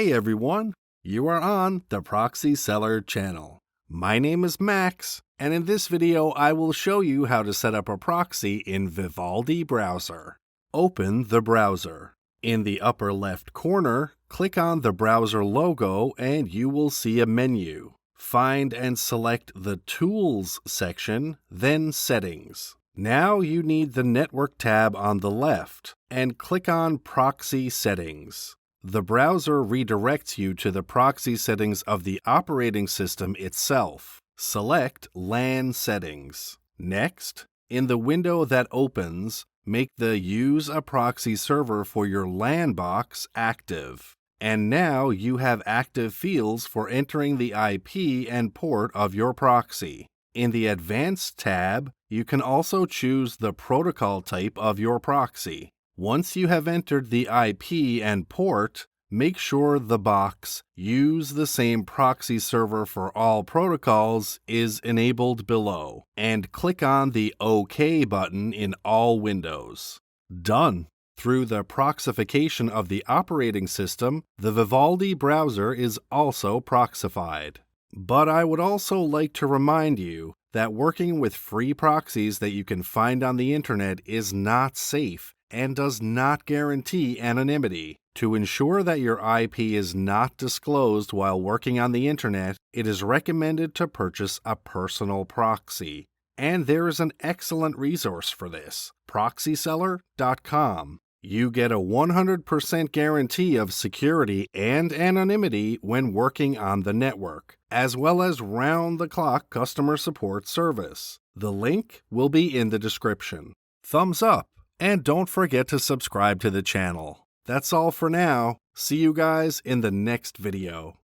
Hey everyone, you are on the Proxy-Seller channel. My name is Max, and in this video I will show you how to set up a proxy in Vivaldi Browser. Open the browser. In the upper left corner, click on the browser logo and you will see a menu. Find and select the Tools section, then Settings. Now you need the Network tab on the left, and click on Proxy Settings. The browser redirects you to the proxy settings of the operating system itself. Select LAN settings. Next, in the window that opens, make the Use a Proxy Server for your LAN box active. And now you have active fields for entering the IP and port of your proxy. In the Advanced tab, you can also choose the protocol type of your proxy. Once you have entered the IP and port, make sure the box Use the same proxy server for all protocols is enabled below, and click on the OK button in all windows. Done! Through the proxification of the operating system, the Vivaldi browser is also proxified. But I would also like to remind you that working with free proxies that you can find on the internet is not safe and does not guarantee anonymity. To ensure that your IP is not disclosed while working on the internet, it is recommended to purchase a personal proxy. And there is an excellent resource for this, Proxy-Seller.com. You get a 100% guarantee of security and anonymity when working on the network, as well as round-the-clock customer support service. The link will be in the description. Thumbs up, and don't forget to subscribe to the channel. That's all for now. See you guys in the next video.